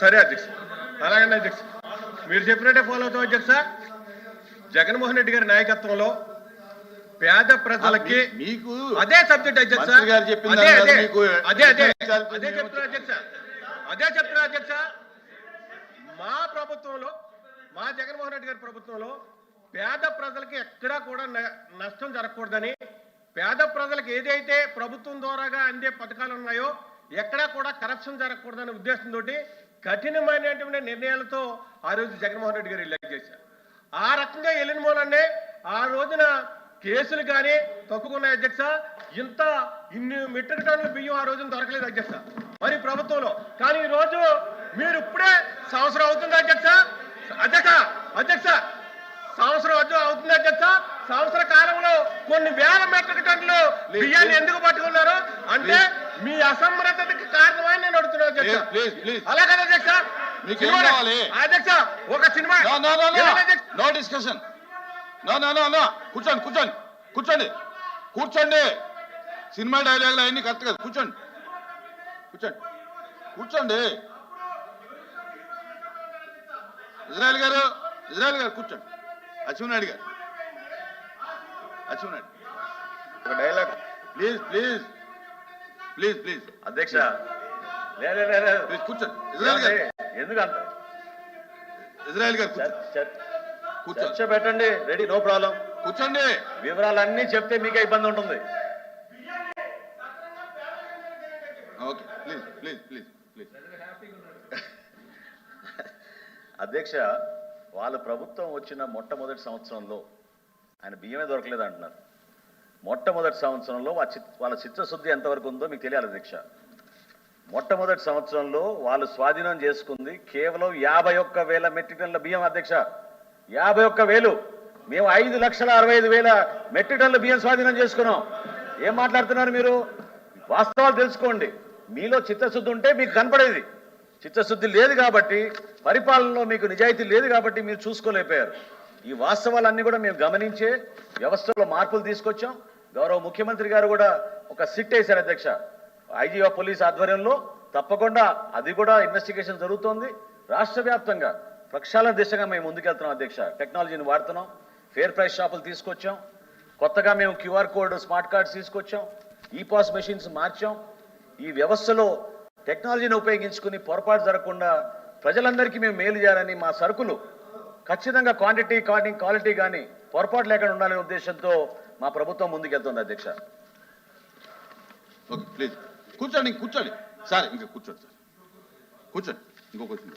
సరే అధ్యక్ష, అలాగండి అధ్యక్ష, మీరు చెప్పినట్టే ఫాలో అవుతాం అధ్యక్ష. జగన్మోహన్ రెడ్డి గారి నాయకత్వంలో పేద ప్రజలకి మీకు అదే సబ్జెక్ట్ అధ్యక్ష, అదే చెప్తున్నా అధ్యక్ష. మా ప్రభుత్వంలో, మా జగన్మోహన్ రెడ్డి గారి ప్రభుత్వంలో పేద ప్రజలకి ఎక్కడా కూడా నష్టం జరగకూడదని, పేద ప్రజలకు ఏదైతే ప్రభుత్వం ద్వారాగా అందే పథకాలు ఉన్నాయో ఎక్కడా కూడా కరప్షన్ జరగకూడదనే ఉద్దేశంతో కఠినమైనటువంటి నిర్ణయాలతో ఆ రోజు జగన్మోహన్ రెడ్డి గారు రిలీజ్ చేశారు. ఆ రకంగా వెళ్ళిన మూలనే ఆ రోజున కేసులు కానీ తప్పుకున్నాయి అధ్యక్ష. ఇన్ని మెట్రిక్ టన్నుల బియ్యం ఆ రోజున దొరకలేదు అధ్యక్ష మరి ప్రభుత్వంలో. కానీ ఈ రోజు మీరు ఇప్పుడే సంవత్సరం అవుతుంది అధ్యక్ష, సంవత్సరం అవుతుంది అధ్యక్ష. సంవత్సర కాలంలో కొన్ని వేల మెట్రిక్ టన్నులు బియ్యాన్ని ఎందుకు పట్టుకున్నారు అంటే మీ అసమర్థతకి కారణమని నేను అడుగుతున్నాను అధ్యక్ష. అలా కదా అధ్యక్ష, అధ్యక్ష ఒక సినిమా నో డిస్కషన్, కూర్చోండి. సినిమా డైలాగులు అవన్నీ కరెక్ట్ కదా, కూర్చోండి. ఇజ్రాయెల్ గారు కూర్చోండి. అచ్చెన్నాయుడు గారు ఒక డైలాగ్ ప్లీజ్ అధ్యక్ష. కూర్చోండి. ఇజ్రాయెల్ గారు ఎందుకంత ఇజ్రాయెల్ గారు చర్చ పెట్టండి, రెడీ, నో ప్రాబ్లం. కూర్చోండి. వివరాలన్నీ చెప్తే మీకే ఇబ్బంది ఉంటుంది. Okay, please. అధ్యక్ష, వాళ్ళ ప్రభుత్వం వచ్చిన మొట్టమొదటి సంవత్సరంలో ఆయన బియ్యమే దొరకలేదు అంటున్నారు. మొట్టమొదటి సంవత్సరంలో వాళ్ళ చిత్తశుద్ధి ఎంతవరకు ఉందో మీకు తెలియాలి అధ్యక్ష. మొట్టమొదటి సంవత్సరంలో వాళ్ళు స్వాధీనం చేసుకుంది కేవలం 51,000 మెట్రిక్ టన్నుల బియ్యం అధ్యక్ష. 51,000. మేము 5,65,000 మెట్రిక్ టన్నుల బియ్యం స్వాధీనం చేసుకున్నాం. ఏం మాట్లాడుతున్నారు మీరు? వాస్తవాలు తెలుసుకోండి. మీలో చిత్తశుద్ధి ఉంటే మీకు కనపడేది. చిత్తశుద్ధి లేదు కాబట్టి, పరిపాలనలో మీకు నిజాయితీ లేదు కాబట్టి మీరు చూసుకోలేకపోయారు. ఈ వాస్తవాలన్నీ కూడా మేము గమనించే వ్యవస్థలో మార్పులు తీసుకొచ్చాం. గౌరవ ముఖ్యమంత్రి గారు కూడా ఒక సిట్ వేశారు అధ్యక్ష. ఐజీ ఆఫ్ పోలీస్ ఆధ్వర్యంలో తప్పకుండా అది కూడా ఇన్వెస్టిగేషన్ జరుగుతోంది. రాష్ట్ర వ్యాప్తంగా ప్రక్షాళన దిశగా మేము ముందుకెళ్తున్నాం అధ్యక్ష. టెక్నాలజీని వాడుతున్నాం. ఫేర్ ప్రైస్ షాపులు తీసుకొచ్చాం. కొత్తగా మేము QR కోడ్, స్మార్ట్ కార్డ్స్ తీసుకొచ్చాం. ఈపాస్ మెషిన్స్ మార్చాం. ఈ వ్యవస్థలో టెక్నాలజీని ఉపయోగించుకుని పొరపాటు జరగకుండా ప్రజలందరికీ మేము మేలు చేయాలని, మా సరుకులు ఖచ్చితంగా క్వాలిటీ కానీ పొరపాటు లేకుండా ఉండాలనే ఉద్దేశంతో మా ప్రభుత్వం ముందుకెళ్తుంది అధ్యక్ష. ఓకే, ప్లీజ్ కూర్చోండి సార్. ఇంకా కూర్చోండి. ఇంకో క్వశ్చన్.